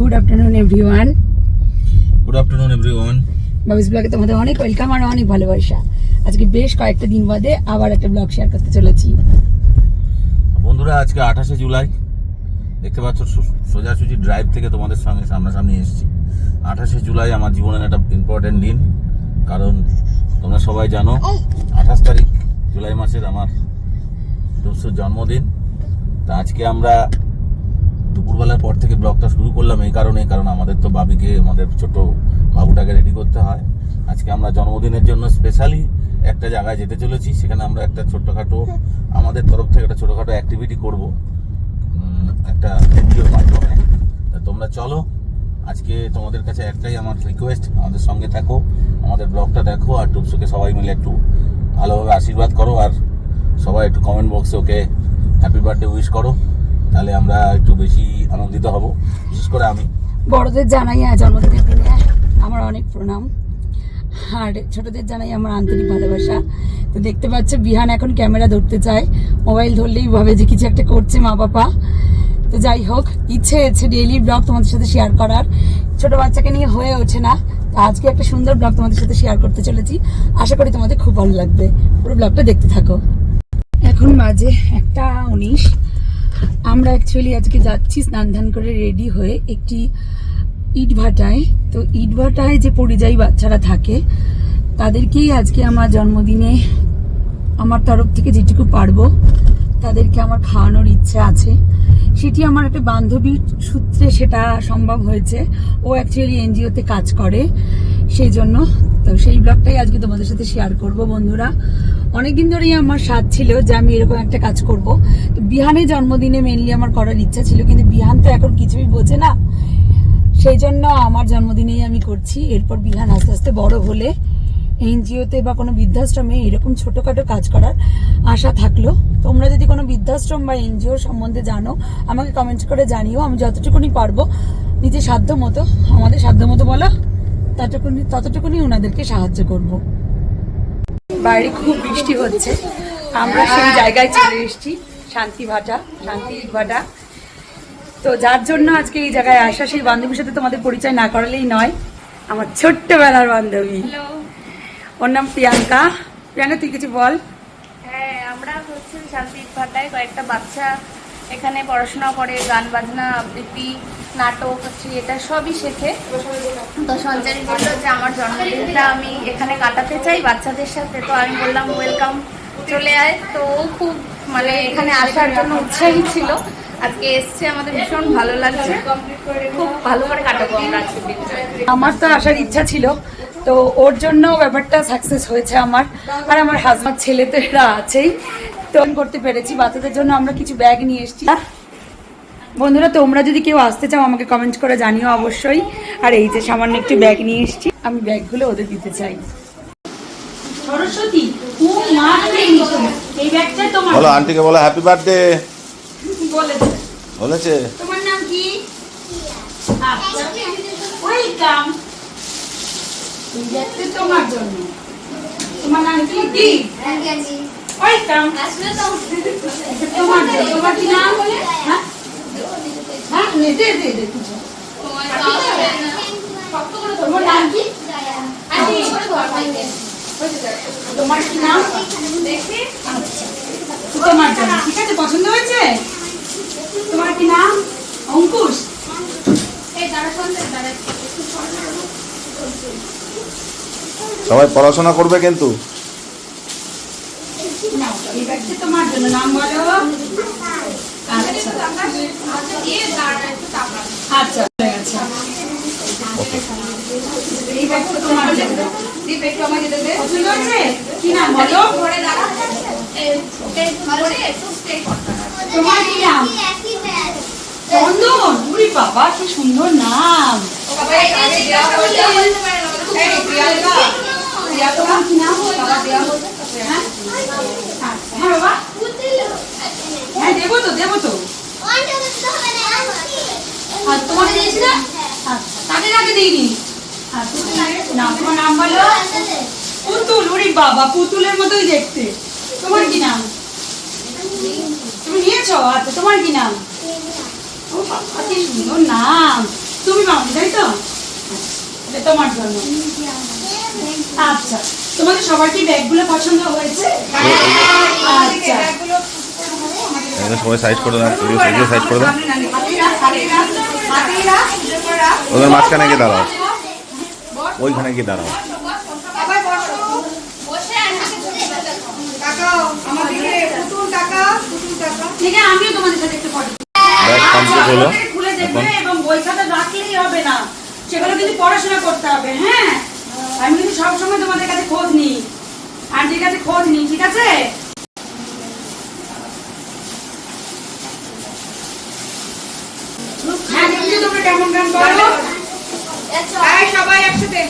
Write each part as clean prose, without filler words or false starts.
Good afternoon everyone. Good afternoon everyone. বাবিস ব্লগে তোমাদের অনেক ওয়েলকাম আর অনেক ভালোবাসা। আজকে বেশ কয়েকটা দিন বাদে আবার একটা ব্লগ শেয়ার করতে চলেছি। বন্ধুরা, আজকে 28শে জুলাই। দেখতে পাচ্ছ সোজাসুজি ড্রাইভ থেকে তোমাদের সঙ্গে সামনাসামনি এসেছি। 28শে জুলাই আমার জীবনের একটা ইম্পর্টেন্ট দিন, কারণ তোমরা সবাই জানো 28 তারিখ জুলাই মাসের আমার দুঃসুর জন্মদিন। তা আজকে আমরা দুপুরবেলার পর থেকে ব্লগটা শুরু করলাম এই কারণে, কারণ আমাদের তো বাবিকে, আমাদের ছোট বাবুটাকে রেডি করতে হয়। আজকে আমরা জন্মদিনের জন্য স্পেশালি একটা জায়গায় যেতে চলেছি। সেখানে আমরা একটা ছোট্টখাটো, আমাদের তরফ থেকে একটা ছোটখাটো অ্যাক্টিভিটি করব একটা এনজিওর মাধ্যমে। তা তোমরা চলো। আজকে তোমাদের কাছে একটাই আমার রিকোয়েস্ট, আমাদের সঙ্গে থাকো, আমাদের ব্লগটা দেখো, আর টুপসুকে সবাই মিলে একটু ভালোভাবে আশীর্বাদ করো, আর সবাই একটু কমেন্ট বক্সে ওকে হ্যাপি বার্থডে উইশ করো। তাহলে আমরা একটু বেশি আনন্দিত হব। বিশেষ করে আমি বড়দের জানাই জন্মদিনের দিনে আমার অনেক প্রণাম, আর ছোটদের জানাই আমার আন্তরিক ভালোবাসা। তো দেখতে পাচ্ছ বিহান এখন ক্যামেরা ধরতে চায়, মোবাইল ধরলেই ভাবে যে কিছু একটা করছে মা বাবা। তো যাই হোক, ইচ্ছে আছে ডেইলি ব্লগ তোমাদের সাথে শেয়ার করার, ছোট বাচ্চাকে নিয়ে হয়ে ওঠে না। তো আজকে একটা সুন্দর ব্লগ তোমাদের সাথে শেয়ার করতে চলেছি, আশা করি তোমাদের খুব ভালো লাগবে। পুরো ব্লগটা দেখতে থাকো। এখন বাজে 1:19। আমরা অ্যাকচুয়ালি আজকে যাচ্ছি স্নান ধান করে রেডি হয়ে একটি ইট ভাটায়। তো ইট ভাটায় যে পরিযায়ী বাচ্চারা থাকে তাদেরকেই আজকে আমার জন্মদিনে আমার তরফ থেকে যেটুকু পারবো তাদেরকে আমার খাওয়ানোর ইচ্ছা আছে। সেটি আমার একটা বান্ধবীর সূত্রে সেটা সম্ভব হয়েছে। ও অ্যাকচুয়ালি এনজিওতে কাজ করে, সেই জন্য। তো সেই ব্লগটাই আজকে তোমাদের সাথে শেয়ার করব। বন্ধুরা, অনেকদিন ধরেই আমার স্বাদ ছিল যে আমি এরকম একটা কাজ করব। তো বিহানের জন্মদিনে মেনলি আমার করার ইচ্ছা ছিল, কিন্তু বিহান তো এখন কিছুই বোঝে না, সেই জন্য আমার জন্মদিনেই আমি করছি। এরপর বিহান আস্তে আস্তে বড় হলে এনজিওতে বা কোনো বৃদ্ধাশ্রমে এরকম ছোটোখাটো কাজ করার আশা থাকলো। তোমরা যদি কোনো বৃদ্ধাশ্রম বা এনজিও সম্বন্ধে জানো আমাকে কমেন্ট করে জানিও। আমি যতটুকুনি পারবো নিজের সাধ্য মতো, আমাদের সাধ্য মতো বলো, ততটুকুনি ওনাদেরকে সাহায্য করব। বাইরে খুব বৃষ্টি হচ্ছে, আমরা সেই জায়গায় চলে এসেছি, শান্তি ইট ভাটা। তো যার জন্য আজকে এই জায়গায় আসা, সেই বান্ধবীর সাথে তোমাদের পরিচয় না করালেই নয়। আমার ছোট্টবেলার বান্ধবী, ওর নাম প্রিয়াঙ্কা। প্রিয়াঙ্কা, তুই কিছু বল। হ্যাঁ, আমরা হচ্ছে শান্তি ইট ভাটায় কয়েকটা বাচ্চা এখানে পড়াশোনা করে, গান বাজনা, আবৃত্তি, নাটক, থিয়েটার সবই শেখে। তো সঞ্চারী বললো যে আমার জন্মদিনটা আমি এখানে কাটাতে চাই বাচ্চাদের সাথে। তো আমি বললাম ওয়েলকাম, চলে আয়। তো ও খুব এখানে আসার জন্য উৎসাহী ছিল। আজকে এসছে, আমাদের ভীষণ ভালো লাগছে, খুব ভালো করে কাটাবো আমরা আজকে দিনটা। আমার তো আসার ইচ্ছা ছিল, তো ওর জন্য ব্যাপারটা সাকসেস হয়েছে আমার। আর আমার হাজব্যান্ড, ছেলে তো এরা আছেই, তো করতে পেরেছি। বাচ্চাদের জন্য আমরা কিছু ব্যাগ নিয়ে এসেছি। বন্ধুরা, তোমরা যদি কেউ আসতে চাও আমাকে কমেন্ট করে জানিও অবশ্যই। আর এই যে সামান্য একটু ব্যাগ নিয়ে এসেছি, আমি ব্যাগগুলো ওদের দিতে চাই। সরস্বতী, এই ব্যাগটা তোমার। বলো, আন্টিকে বলো হ্যাপি বার্থডে। বলেছে। তোমার নাম কি? ওয়েলকাম। এই ব্যাগটা তোমার জন্য। তোমার নাম কি? দীপ। ওয়েলকাম। তোমার জন্য। তোমার কি নাম? হ্যাঁ হ্যাঁ, দে কিছু। তোমার নাম কি? তোমার কি নাম? আচ্ছা, তোমার জন্য। ঠিক আছে, পছন্দ হয়েছে? তোমার কি নাম? অঙ্কুশ। সবাই পড়াশোনা করবে কিন্তু। এই ব্যাগটা তোমার জন্য, নাম বলো। আচ্ছা, হয়ে গেছে। এই ব্যাগটা তোমার জন্য। পছন্দ হয়েছে? কি নাম বলো? তোমার কি নাম? চন্দন। উরি বাবা, কি সুন্দর নাম। তোমার কি নাম? হ্যাঁ বাবা, হ্যাঁ দেবো তো। তোমাকে দিয়েছি না? আচ্ছা, তাদের আগে দিইনি। তোমার নাম বলো। পুতুল। উরি বাবা, পুতুলের মতোই দেখতে। তোমার কি নাম? তুমি নিয়েছো? আচ্ছা, তোমার কি নাম? ও বাবা, কি সুন্দর নাম। তুমি মিডিয়াম তাই তো? এটা তোমার জন্য। আচ্ছা, তোমাদের সবার কি ব্যাগগুলো পছন্দ হয়েছে? আচ্ছা, এখানে সবাই সাইড করে দাও, এগুলো সাইড করে দাও। ওদের মাঝখানে গিয়ে দাঁড়াও, ওইখানে গিয়ে দাঁড়াও। ঠিক আছে, আমিও তোমাদের সাথে একটু ফটো ব্যাগ কমপ্লিট হলো। খুলে দেখবে এবং বই খাতা রাখলেই হবে না, সেগুলো কিন্তু পড়াশোনা করতে হবে। হ্যাঁ, আমি কিন্তু সবসময় তোমাদের কাছে খোঁজ নিই, আন্টির কাছে খোঁজ নিই, ঠিক আছে? হ্যাঁ, দেখি তোমরা কেমন গান করো। সবাই একসাথে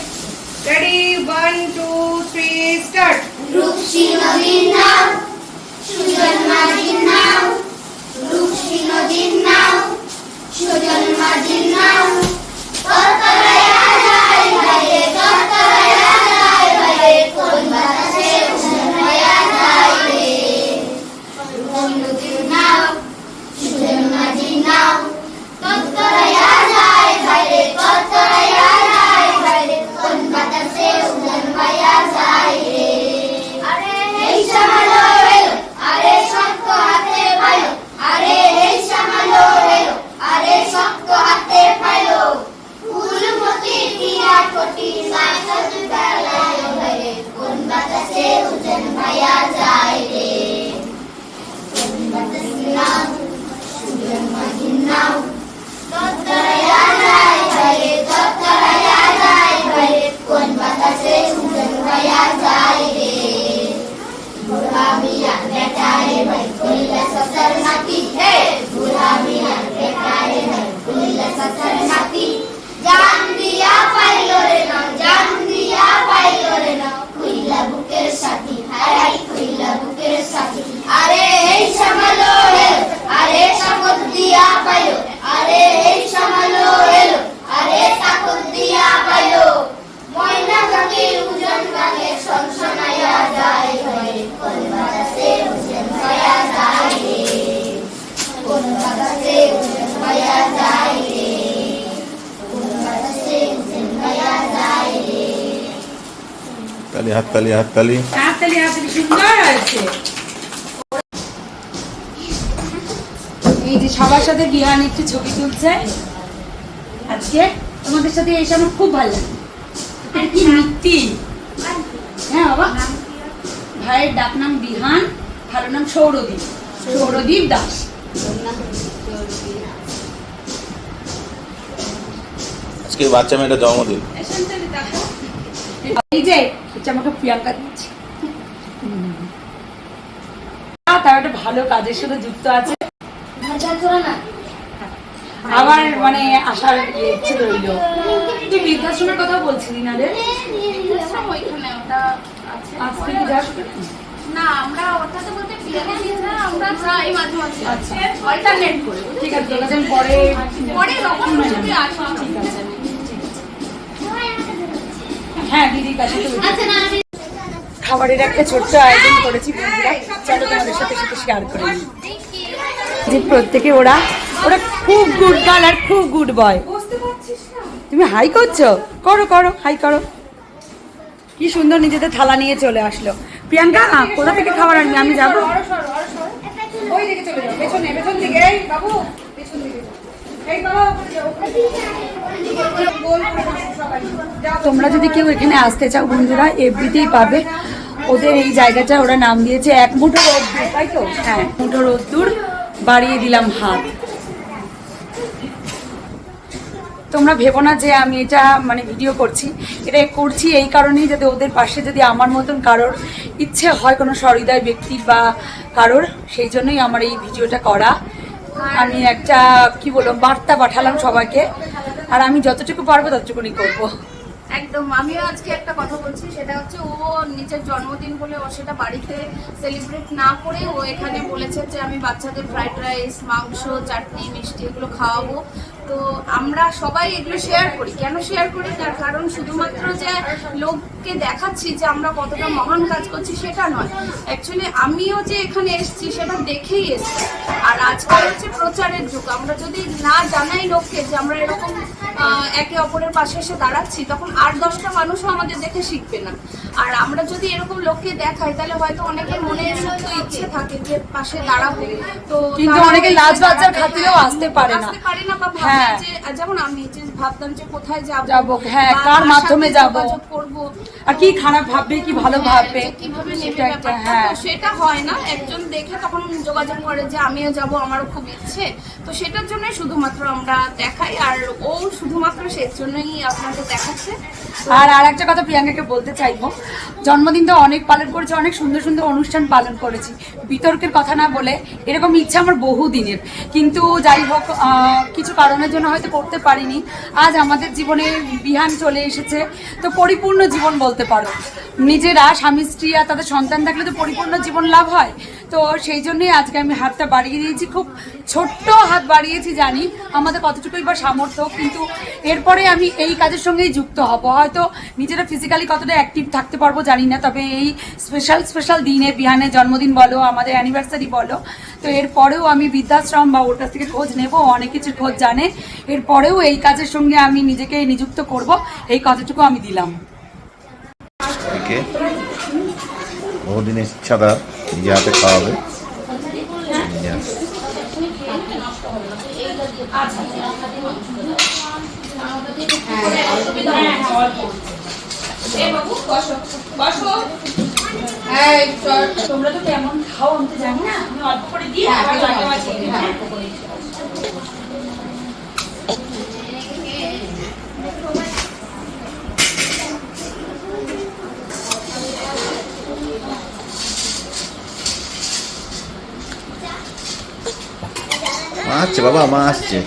রেডি 1 2 3 স্টার্ট রূপসী নদীর নাও সুজন মাঝির নাও রূপসী নদীর নাও সুজন মাঝির নাও তরতরায়া যায় ভাইরে তরতরায়া যায় ভাইরে কোন বাতাসে উড়ায়া যায় রে রূপসী নদীর নাও সুজন মাঝির নাও তরতরায়া যায় ভাইরে তরতরায়া যায় ভাইরে কোন বাতাসে উড়ায়া যায় রে আরে এই সামালো এলো আরে শক্ত হাতে পাইলো আরে এই সামালো এলো আরে শক্ত হাতে পাইলো ফুলমতি টিয়া কোটি সাইকত বেলায় ভাইরে কোন বাতাসে উজন ভাইয়া যায় রে কোন বাতাসে নাও সুজন মাঝির নাও তরতরায়া যায় ভাইরে তরতরায়া যায় ভাইরে কোন বাতাসে উজন ভাইয়া যায় রে বুড়া মিয়া বেটারে ভাই কইলা সসর নাতি হে বুড়া মিয়া বেটারে ভাই কইলা সসর নাতি জান দিয়া পাইলো রে না জান দিয়া পাইলো রে না কইলা বুকের সাথী হাই কইলা বুকের সাথী আরে এই সামালো এলো আরে তাকত দিয়া পাইলো আরে এই সামালো এলো আরে তাকত দিয়া পাইলো ময়না গাঙ্গের উজন গাঙ্গে সনসনায়া যায় ভাই কোন বাতাসে উজন ভায়া যায় রে কোন বাতাসে উজন ভায়া যায় রে কোন বাতাসে উজন ভায়া যায় রে তালি, হাততালি, হাততালি। হাততালি, হাততালি, সুন্দর হয়েছে। এই যে সবার সাথে বিহান একটু ছবি তুলছে আজকে, তোমাদের সাথে এসে আমার খুব ভালো লাগে। আর কি মিত্তি, হ্যাঁ বাবা, ভাইয়ের ডাক নাম বিহান, ভালো নাম সৌরদীপ, সৌরদীপ দাস। আজকে বাচ্চা মেয়েটা জন্মদিন। এই যে হচ্ছে আমাকে প্রিয়াঙ্কা দিচ্ছে, তার একটা ভালো কাজের সাথে যুক্ত আছে। মজা করো না আবার মানে আসার ইচ্ছে রইল। তুই বৃদ্ধাশ্রমের কথা বলছিলি না রে? ওইখানে ওটা আছে। আজকে কি যাস? না, আমরা ওটাতে বলতে বিয়েতে দিয়েছিলাম, আমরা যাই মাঝে মাঝে। আচ্ছা, অল্টারনেট করে। ঠিক আছে, তোকে আমি পরে পরে যখন যদি আসো। ঠিক আছে, হ্যাঁ দিদির কাছে তো আচ্ছা না খাবারের একটা ছোট্ট আয়োজন করেছি বন্ধুরা, চলো তোমাদের সাথে সেটা শেয়ার করে নিই। যে প্রত্যেকে ওরা খুব গুড গার্ল আর খুব গুড বয়। তুমি হাই করছো, করো করো হাই করো। কি সুন্দর নিজেদের থালা নিয়ে চলে আসলো। প্রিয়াঙ্কা কোথা থেকে খাবার আনবি? আমি যাবো। ওই দিকে চলে যাও পেছনে পেছন দিকে এই বাবু পেছন দিকে এই বাবা ওখানে যাও গোল করে বসো সবাই যাও তোমরা যদি কেউ এখানে আসতে চাও বন্ধুরা, এভরিতেই পাবে। ওদের এই জায়গাটা ওরা নাম দিয়েছে এক মুঠো রোদ্দুর, তাই তো? হ্যাঁ, মুঠো রোদ্দুর, বাড়িয়ে দিলাম হাত। তোমরা ভেবো না যে আমি এটা মানে ভিডিও করছি, এটা করছি এই কারণেই যাতে ওদের পাশে যদি আমার মতন কারোর ইচ্ছে হয় কোনো সহৃদয় ব্যক্তি বা কারোর, সেই জন্যই আমার এই ভিডিওটা করা। আমি একটা কি বলবো বার্তা পাঠালাম সবাইকে, আর আমি যতটুকু পারবো ততটুকুনি করবো। একদম, আমিও আজকে একটা কথা বলছি, সেটা হচ্ছে ও নিজের জন্মদিন বলে ও সেটা বাড়িতে সেলিব্রেট না করে ও এখানে বলেছে যে আমি বাচ্চাদের ফ্রাইড রাইস, মাংস, চাটনি, মিষ্টি এগুলো খাওয়াবো। তো আমরা সবাই এগুলো শেয়ার করি। কেন শেয়ার করি? তার কারণ শুধুমাত্র যে লোককে দেখাচ্ছি যে আমরা কতটা মহান কাজ করছি সেটা নয়, অ্যাকচুয়ালি আমিও যে এখানে এসেছি সেটা দেখেই এসেছি। আর আজকাল হচ্ছে প্রচারের যুগ, আমরা যদি না জানাই লোককে যে আমরা এরকম একে অপরের পাশে এসে দাঁড়াচ্ছি, তখন 8-10টা মানুষও আমাদের দেখে শিখবে না। আর আমরা যদি এরকম লোককে দেখাই তাহলে হয়তো অনেকের মনে সুপ্ত ইচ্ছে থাকে যে পাশে দাঁড়াবো, তো কিন্তু তারা অনেকে ওই লাজ লজ্জার খাতিরেও আসতে পারে না। আসতে পারে না বা ভাবে হ্যাঁ। যে যেমন আমি যে ভাবতাম যে কোথায় যাবো, হ্যাঁ, বা কার কার মাধ্যমে সাথে যাবো, যোগাযোগ করবো, আর কি খারাপ ভাববে কি ভালো ভাববে, যে কিভাবে নেবে সেটা একটা, ব্যাপারটা। হ্যাঁ। তো সেটা হয় না, একজন দেখে তখন যোগাযোগ করে যে আমিও যাব, আমারও খুব ইচ্ছে। তো সেটার জন্যই শুধুমাত্র আমরা দেখাই, আর ও শুধুমাত্র সেই জন্যই আপনাকে দেখাচ্ছে। আর একটা কথা প্রিয়াঙ্কাকে বলতে চাইবো, জন্মদিন তো অনেক পালন করেছি, অনেক সুন্দর সুন্দর অনুষ্ঠান পালন করেছি, বিতর্কের কথা না বলে এরকম ইচ্ছা আমার বহু দিনের, কিন্তু যাই হোক কিছু কারণের জন্য হয়তো করতে পারিনি। আজ আমাদের জীবনে বিহান চলে এসেছে, তো পরিপূর্ণ জীবন বলতে পারো। নিজেরা স্বামী স্ত্রী আর তাদের সন্তান থাকলে তো পরিপূর্ণ জীবন লাভ হয়। তো সেই জন্যই আজকে আমি হাতটা বাড়িয়ে দিয়েছি, খুব ছোট্ট হাত বাড়িয়েছি, জানি আমাদের কতটুকুই বা সামর্থ্য, কিন্তু এরপরে আমি এই কাজের সঙ্গেই যুক্ত হব। হয়তো নিজেরা ফিজিক্যালি কতটা অ্যাক্টিভ থাকতে পারবো জানি না, তবে এই স্পেশাল দিনে, বিহানের জন্মদিন বলো, আমাদের অ্যানিভার্সারি বলো, তো এরপরেও আমি বৃদ্ধাশ্রম বা ওর কাছ থেকে খোঁজ নেব, অনেক কিছুর খোঁজ জানে, এরপরেও এই কাজের সঙ্গে আমি নিজেকে নিযুক্ত করব, এই কথাটুকু আমি দিলাম। বহুদিনের ইচ্ছাটা নিজে হাতে খাওয়াবে। তোমরা তো কেমন খাও আমি তো জানি না, আমি অল্প করে দিয়ে মা আসছে বাবা, মা আসছে।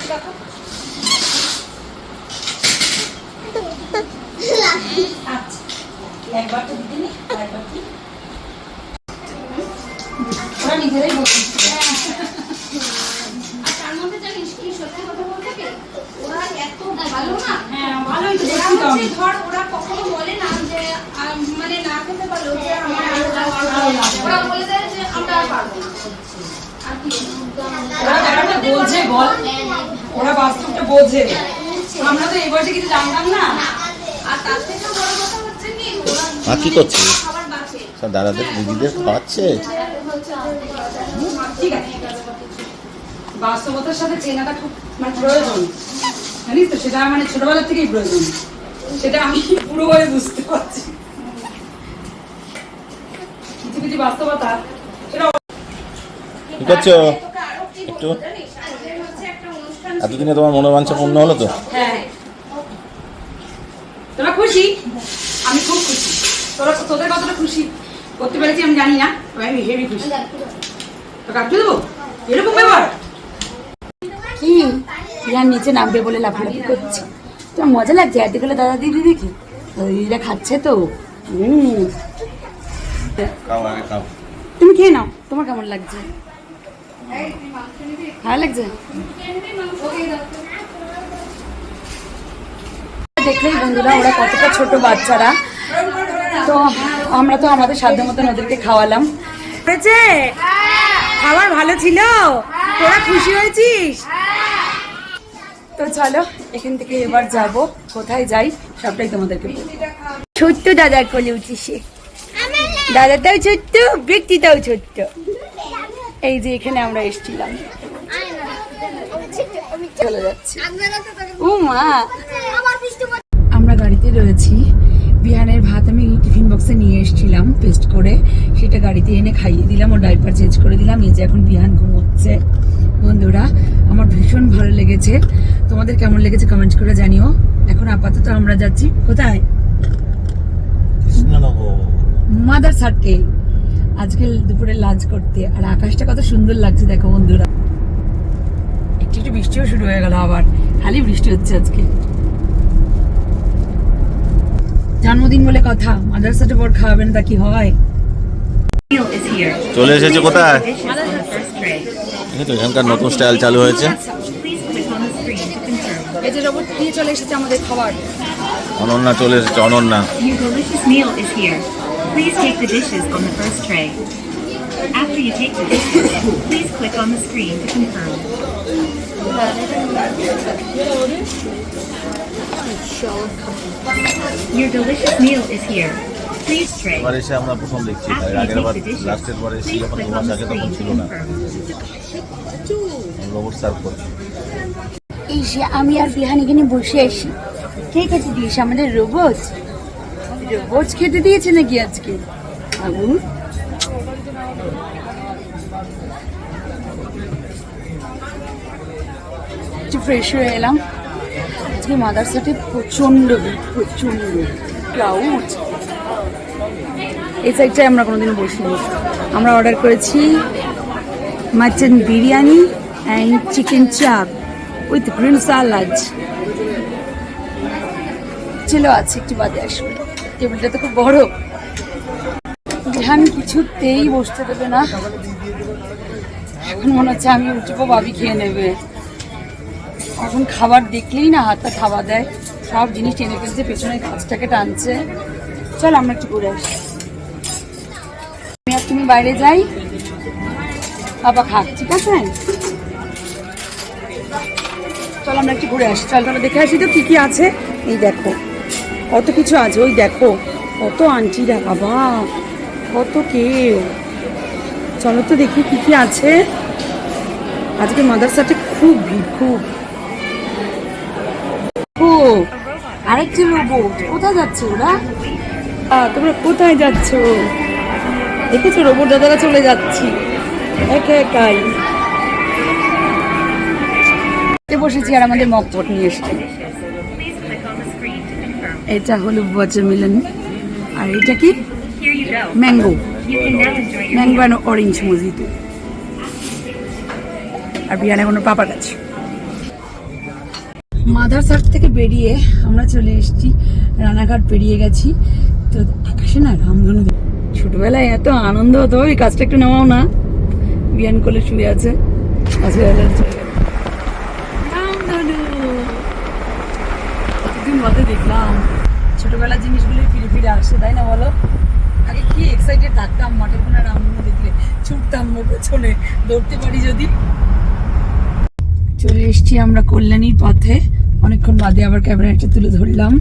একবার তো দিদি নি, একবার কি ওরা নিজেরাই বলছে। আর তার মধ্যে জানিস কি সত্যি কথা বলতে কি, ওরা এত ভালো না, হ্যাঁ ভালোই তো, ওরা দেখছি তো আমি। হচ্ছে ধর ওরা কখনো বলে না যে মানে না খেতে পারলো যে আমার আরো লাগবে। ওরা বলে দেয় যে আমরা আর পারবো না। আর কি ওরা ব্যাপারটা বোঝে, বল, ওরা বাস্তবটা বোঝে, আমরা তো এই বয়সে কিছু জানতাম না। আর তার থেকে বড় কথা হচ্ছে কি, ওরা মা কি করছে? খাবার বাঁচে। সব দাদাদের দিদিদের খাওয়াচ্ছে। ঠিক আছে, বাস্তবতার সাথে চেনাটা খুব মানে প্রয়োজন, জানিস তো, সেটা মানে ছোটবেলা থেকেই প্রয়োজন, সেটা আমি পুরোভাবে বুঝতে পারছি। কিছু কিছু বাস্তবতা সেটা কি করছো? একটু এতদিনে তোমার মনোবাঞ্ছা পূর্ণ হলো তো? হ্যাঁ, তোরা খুশি? আমি খুব খুশি। তোদের কতটা খুশি করতে পেরেছি আমি জানি না, তবে আমি হেভি খুশি। তো কাটতে দেবো এরকম ব্যাপার কি, ইয়ার নিচে নামবে বলে লাফালাফি করছে, তোমার মজা লাগছে এতগুলো দাদা দিদি দেখি, দিদিরা খাচ্ছে তো। খাও আগে খাও। তুমি খেয়ে নাও, তোমার কেমন লাগছে? ভালো লাগছে? দেখলেই বন্ধুরা ওরা কতটা ছোট বাচ্চারা, তো আমরা তো আমাদের সাধ্য মতন ওদেরকে খাওয়ালাম। হয়েছে খাবার ভালো ছিল? তোরা খুশি হয়েছিস? তো চলো এখান থেকে এবার যাব, কোথায় যাই সবটাই তোমাদেরকে বলবো। ছোট্ট দাদার কোলে উঠিছে, দাদাটাও ছোট্ট, ব্যক্তিটাও ছোট্ট। এই যে এখানে আমরা এসেছিলাম, চলে যাচ্ছি। ও মা, আমরা গাড়িতে রয়েছি। বিহানের ভাত আমি টিফিন বক্সে নিয়ে এসেছিলাম পেস্ট করে, সেটা গাড়িতে এনে খাইয়ে দিলাম, ও ডাইপার চেঞ্জ করে দিলাম। এই যে এখন বিহান ঘুমোচ্ছে। বন্ধুরা আমার ভীষণ ভালো লেগেছে, তোমাদের কেমন লেগেছে কমেন্ট করে জানিও। এখন আপাতত আমরা যাচ্ছি কোথায়? মাদার সার্কে আজকে দুপুরে লাঞ্চ করতে। আর আকাশটা কত সুন্দর লাগছে দেখো বন্ধুরা, একটু একটু বৃষ্টিও শুরু হয়ে গেল, আবার খালি বৃষ্টি হচ্ছে আজকে। জন্মদিন বলে কথা, মাদ্রাসাটা পর খাওয়াবেন তা কি হয়? চলে এসেছে কোথায়? এই তো এখানকার নতুন স্টাইল চালু হয়েছে। এই যে রোবট দিয়ে চলে এসেছে আমাদের খাবার। অনন্যা চলে এসেছে, Ananya. Your delicious meal is here. Please take the dishes on the first tray. After you take the dishes, please click on the screen to confirm. Your delicious meal is here. Please tray. এবার এসে আমরা প্রথম দেখছি, After you আগের বার take the dishes, লাস্টের বার এসে please যখন click 2 on mass the আগে তখন screen to ছিল না, confirm. রোবট সার্ভ করছে। এই যে আমি আর বিহান এখানে বসে আছি, ঠিক আছে দিয়েছে আমাদের রোবট। রোবট খেতে দিয়েছে নাকি আজকে বাবু? একটু ফ্রেশ হয়ে এলাম। আজকে মাদারসাতে প্রচণ্ড ক্রাউড। এই সাইডটায় আমরা কোনোদিনও বসিনি। আমরা অর্ডার করেছি মাটন বিরিয়ানি অ্যান্ড চিকেন চাপ উইথ গ্রিন সালাড। ছিল আছে, একটু বাদে আসবে। টেবিলটা তো খুব বড়। ধ্যান কিছুতেই বসতে দেবে না। এখন মনে হচ্ছে আমি উঠবো, ভাবি খেয়ে নেবে। এখন খাবার দেখলেই না হাতটা থাবা দেয়, সব জিনিস টেনে ফেলছে, পেছনে কাজটাকে টানছে। চল আমরা একটু ঘুরে আসি। আমি আর তুমি বাইরে যাই, বাবা খাক, ঠিক আছে? চল আমরা একটু ঘুরে আসি। চল তাহলে দেখে আসি তো কি কি আছে। এই দেখো কত কিছু আছে, ওই দেখো কত আন্টিরা, বাবা কত কেউ। চলো তো দেখি কি কি আছে। আজকে মাদ্রাসাতে খুব ভিড়, খুব। ও আরেকটি রোবট, কোথায় যাচ্ছে ওরা? তোমরা কোথায় যাচ্ছ? দেখেছো রোবট দাদারা চলে যাচ্ছি একা একাই। বসেছি আর আমাদের মকপট নিয়ে এসছি। Please click on the screen to confirm. এটা হলো ওয়াটারমেলন, আর এটা কি Here you go. Mango, You can now enjoy your mango আর অরেঞ্জ মজিতো। আর বিয়ান এখন ওর পাপার কাছে। মাদারসাট থেকে বেরিয়ে আমরা চলে এসেছি রানাঘাট, পেরিয়ে গেছি। তো আকাশে না রামধনু, ছোটবেলায় এত আনন্দ হতো। এই কাজটা একটু নেওয়াও না, বিয়ান কোলে শুয়ে আছে। রামধনু কতদিন বাদে দেখলাম। ছোটবেলার জিনিসগুলোই ফিরে ফিরে আসে, তাই না বলো? আগে কি এক্সাইটেড থাকতাম মাঠের কোনা রামধনু দেখলে, ছুটতাম ওর পেছনে, দৌড়তে পারি যদি। চলে এসছি আমরা কল্যাণীর পথে। অনেকক্ষণ বাদে আবার ক্যামেরাটা তুলে ধরলাম।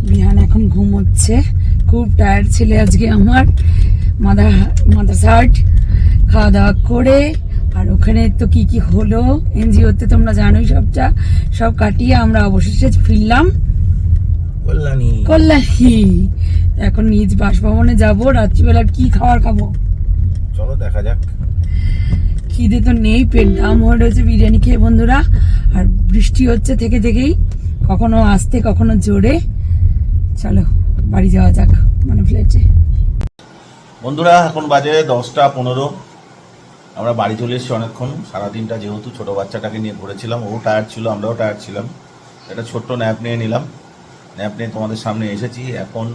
বিহান এখন ঘুমোচ্ছে, খুব টায়ার্ড ছেলে আজকে আমার। মাদারসাট খাওয়া দাওয়া করে, আর ওখানে তো কি কি হলো এনজিওতে তোমরা জানোই সবটা, সব কাটিয়ে আমরা অবশেষে ফিরলাম কল্যাণী। এখন নিজ বাসভবনে যাব, রাত্রিবেলা কি খাবার খাবো চলো দেখা যাক। খিদে তো নেই, পেট দাম হয়ে রয়েছে বিরিয়ানি খেয়ে বন্ধুরা। আর বৃষ্টি হচ্ছে থেকে থেকেই, কখনো আস্তে কখনো জোরে। চলো বাড়ি যাওয়া যাক, মানে ফ্ল্যাটে। বন্ধুরা এখন বাজে 10টা 15। আমরা বাড়ি চলে এসেছি অনেকক্ষণ। সারাদিনটা যেহেতু ছোট বাচ্চাটাকে নিয়ে ঘুরেছিলাম, ও টায়ার্ড ছিল, আমরাও টায়ার্ড ছিলাম। একটা ছোট্ট ন্যাপ নিয়ে নিলাম, ন্যাপ নিয়ে তোমাদের সামনে এসেছি। এখন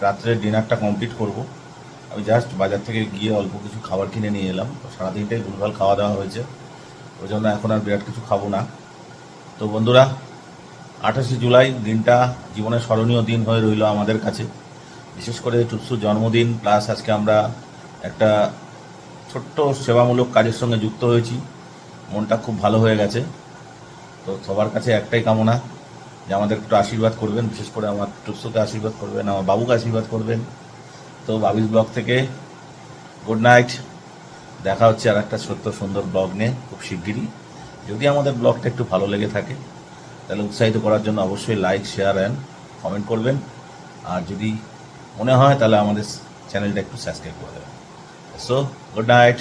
রাত্রের ডিনারটা কমপ্লিট করব। আমি জাস্ট বাজার থেকে গিয়ে অল্প কিছু খাবার কিনে নিয়ে এলাম। সারাদিনটাই ভুলভাল খাওয়া দাওয়া হয়েছে, ওই জন্য এখন আর বিরাট কিছু খাবো না। তো বন্ধুরা 28শে জুলাই দিনটা জীবনের স্মরণীয় দিন হয়ে রইল আমাদের কাছে। বিশেষ করে টুসুর জন্মদিন, প্লাস আজকে আমরা একটা ছোট্ট সেবামূলক কাজের সঙ্গে যুক্ত হয়েছি। মনটা খুব ভালো হয়ে গেছে। তো সবার কাছে একটাই কামনা যে আমাদের একটু আশীর্বাদ করবেন, বিশেষ করে আমার টুসুকে আশীর্বাদ করবেন, আমার বাবুকে আশীর্বাদ করবেন। তো বাবিস ব্লগ থেকে গুড নাইট। দেখা হচ্ছে আর একটা ছোট্ট সুন্দর ব্লগ নিয়ে খুব শিগগিরই। যদি আমাদের ব্লগটা একটু ভালো লেগে থাকে তাহলে উৎসাহিত করার জন্য অবশ্যই লাইক, শেয়ার অ্যান্ড কমেন্ট করবেন। আর যদি মনে হয় তাহলে আমাদের চ্যানেলটা একটু সাবস্ক্রাইব করে দেবেন। So good night.